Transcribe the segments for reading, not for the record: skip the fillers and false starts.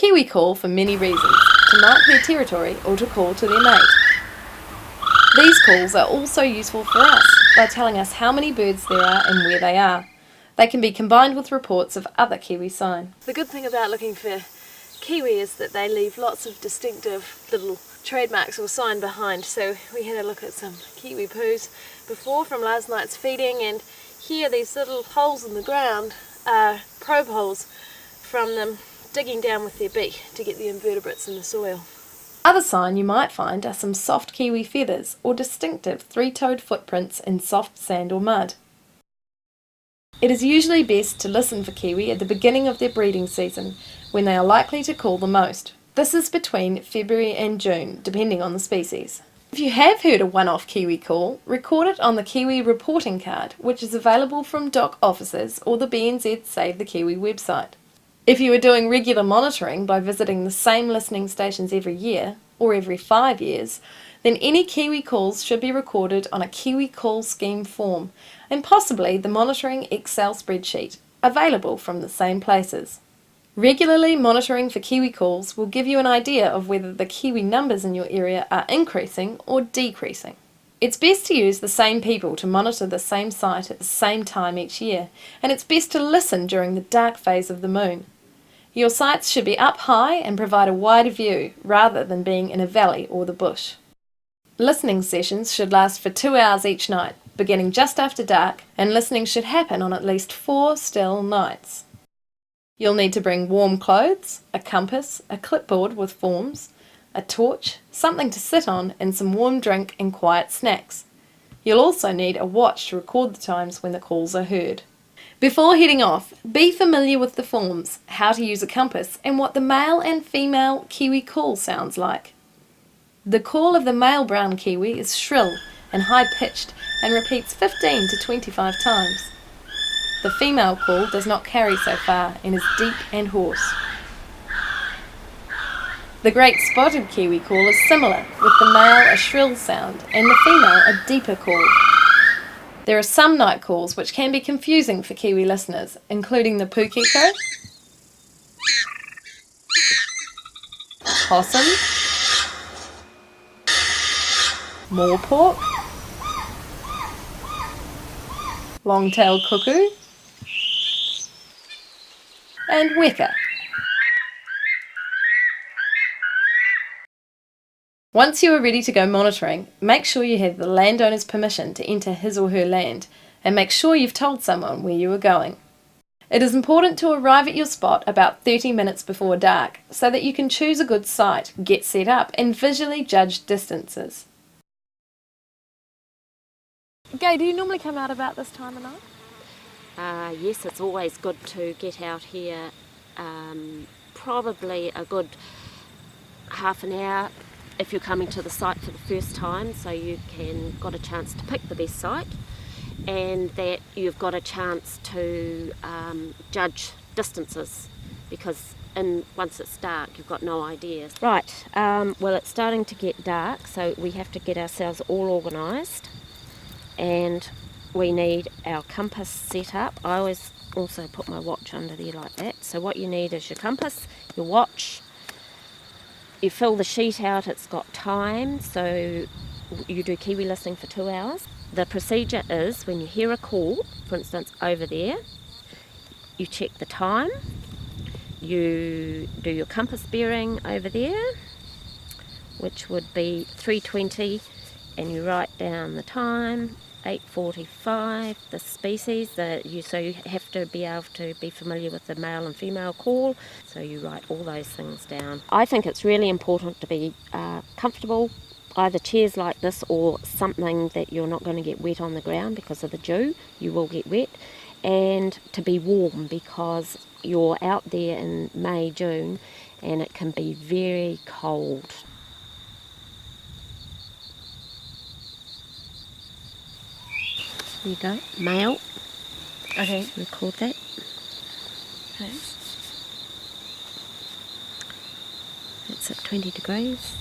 Kiwi call for many reasons, to mark their territory or to call to their mate. These calls are also useful for us by telling us how many birds there are and where they are. They can be combined with reports of other Kiwi sign. The good thing about looking for Kiwi is that they leave lots of distinctive little trademarks or sign behind. So we had a look at some Kiwi poos before from last night's feeding, and here these little holes in the ground are probe holes from them digging down with their beak to get the invertebrates in the soil. Other sign you might find are some soft Kiwi feathers or distinctive three-toed footprints in soft sand or mud. It is usually best to listen for Kiwi at the beginning of their breeding season, when they are likely to call the most. This is between February and June, depending on the species. If you have heard a one-off Kiwi call, record it on the Kiwi reporting card, which is available from DOC offices or the BNZ Save the Kiwi website. If you are doing regular monitoring by visiting the same listening stations every year, or every 5 years, then any Kiwi calls should be recorded on a Kiwi call scheme form, and possibly the monitoring Excel spreadsheet, available from the same places. Regularly monitoring for Kiwi calls will give you an idea of whether the Kiwi numbers in your area are increasing or decreasing. It's best to use the same people to monitor the same site at the same time each year, and it's best to listen during the dark phase of the moon. Your sites should be up high and provide a wide view, rather than being in a valley or the bush. Listening sessions should last for 2 hours each night, beginning just after dark, and listening should happen on at least 4 still nights. You'll need to bring warm clothes, a compass, a clipboard with forms, a torch, something to sit on, and some warm drink and quiet snacks. You'll also need a watch to record the times when the calls are heard. Before heading off, be familiar with the forms, how to use a compass, and what the male and female Kiwi call sounds like. The call of the male brown Kiwi is shrill and high-pitched and repeats 15 to 25 times. The female call does not carry so far and is deep and hoarse. The great spotted Kiwi call is similar, with the male a shrill sound and the female a deeper call. There are some night calls which can be confusing for Kiwi listeners, including the pukeko, possum, moorpork, long-tailed cuckoo, and weka. Once you are ready to go monitoring, make sure you have the landowner's permission to enter his or her land, and make sure you've told someone where you are going. It is important to arrive at your spot about 30 minutes before dark, so that you can choose a good site, get set up, and visually judge distances. Gay, do you normally come out about this time of night? Yes, it's always good to get out here, probably a good half an hour if you're coming to the site for the first time, so you can got a chance to pick the best site, and that you've got a chance to judge distances, because once it's dark you've got no idea. Right, well, it's starting to get dark, so we have to get ourselves all organised, and we need our compass set up. I always also put my watch under there like that. So what you need is your compass, your watch. You fill the sheet out, it's got time, so you do Kiwi listening for 2 hours. The procedure is, when you hear a call, for instance over there, you check the time, you do your compass bearing over there, which would be 3:20, and you write down the time, 8:45, the species, so you have to be able to be familiar with the male and female call, so you write all those things down. I think it's really important to be comfortable, either chairs like this or something that you're not going to get wet on the ground because of the dew, you will get wet, and to be warm because you're out there in May, June, and it can be very cold. There you go, male. Okay. Record that. Okay. It's at 20 degrees.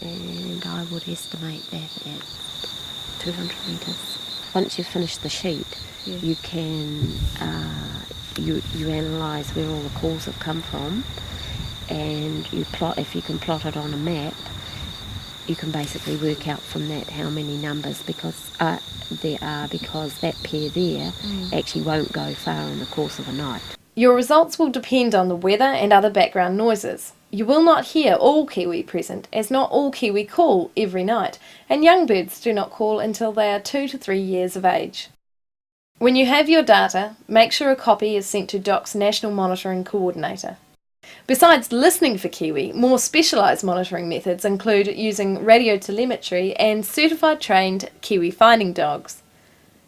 And I would estimate that at 200 metres. Once you've finished the sheet, you can you analyse where all the calls have come from, and if you can plot it on a map, you can basically work out from that how many numbers there are, because that pair there actually won't go far in the course of a night. Your results will depend on the weather and other background noises. You will not hear all kiwi present, as not all kiwi call every night, and young birds do not call until they are 2 to 3 years of age. When you have your data, make sure a copy is sent to DOC's National Monitoring Coordinator. Besides listening for kiwi, more specialised monitoring methods include using radio telemetry and certified trained kiwi finding dogs.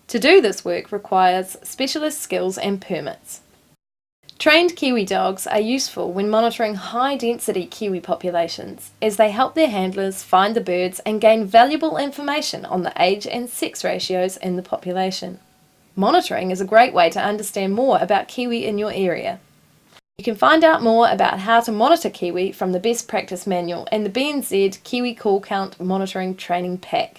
To do this work requires specialist skills and permits. Trained kiwi dogs are useful when monitoring high-density kiwi populations, as they help their handlers find the birds and gain valuable information on the age and sex ratios in the population. Monitoring is a great way to understand more about kiwi in your area. You can find out more about how to monitor kiwi from the Best Practice Manual and the BNZ Kiwi Call Count Monitoring Training Pack.